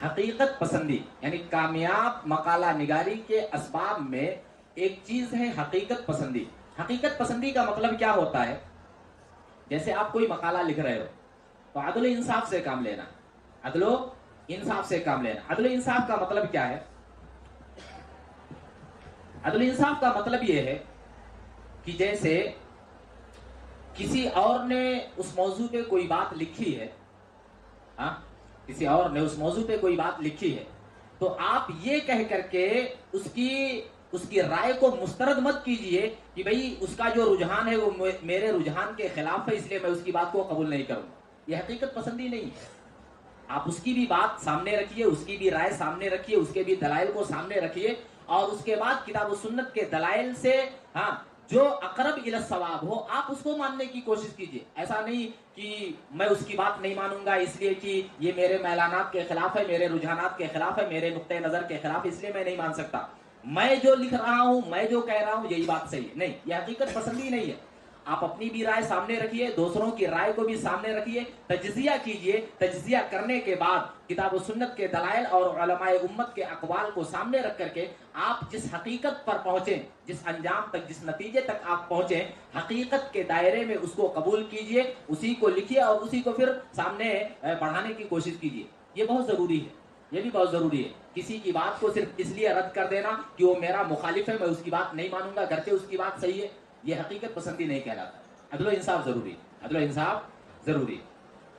حقیقت پسندی یعنی کامیاب مقالہ نگاری کے اسباب میں ایک چیز ہے حقیقت پسندی. حقیقت پسندی کا مطلب کیا ہوتا ہے؟ جیسے آپ کوئی مقالہ لکھ رہے ہو تو عدل و انصاف سے کام لینا. عدل و انصاف سے کام لینا. عدل و انصاف کا مطلب کیا ہے؟ عدل و انصاف کا مطلب یہ ہے کہ جیسے کسی اور نے اس موضوع پہ کوئی بات لکھی ہے, ہاں کسی اور نے اس موضوع پہ کوئی بات لکھی ہے, تو آپ یہ کہہ کر کے اس کی رائے کو مسترد مت کیجئے کہ بھئی اس کا جو رجحان ہے وہ میرے رجحان کے خلاف ہے, اس لیے میں اس کی بات کو قبول نہیں کروں. یہ حقیقت پسندی نہیں ہے. آپ اس کی بھی بات سامنے رکھیے, اس کی بھی رائے سامنے رکھیے, اس کے بھی دلائل کو سامنے رکھیے, اور اس کے بعد کتاب و سنت کے دلائل سے ہاں جو اقرب الی الصواب ہو آپ اس کو ماننے کی کوشش کیجئے. ایسا نہیں کہ میں اس کی بات نہیں مانوں گا اس لیے کہ یہ میرے میلانات کے خلاف ہے, میرے رجحانات کے خلاف ہے, میرے نقطہ نظر کے خلاف, اس لیے میں نہیں مان سکتا. میں جو لکھ رہا ہوں, میں جو کہہ رہا ہوں یہی بات صحیح ہے. نہیں, یہ حقیقت پسندی نہیں ہے. آپ اپنی بھی رائے سامنے رکھیے, دوسروں کی رائے کو بھی سامنے رکھیے, تجزیہ کیجئے. تجزیہ کرنے کے بعد کتاب و سنت کے دلائل اور علماء امت کے اقوال کو سامنے رکھ کر کے آپ جس حقیقت پر پہنچیں, جس انجام تک, جس نتیجے تک آپ پہنچیں, حقیقت کے دائرے میں اس کو قبول کیجئے, اسی کو لکھیے اور اسی کو پھر سامنے بڑھانے کی کوشش کیجئے. یہ بہت ضروری ہے, یہ بھی بہت ضروری ہے. کسی کی بات کو صرف اس لیے رد کر دینا کہ وہ میرا مخالف ہے, میں اس کی بات نہیں مانوں گا گرچہ اس کی بات صحیح ہے, یہ حقیقت پسندی نہیں کہلاتا. عدل و انصاف ضروری, عدل و انصاف ضروری.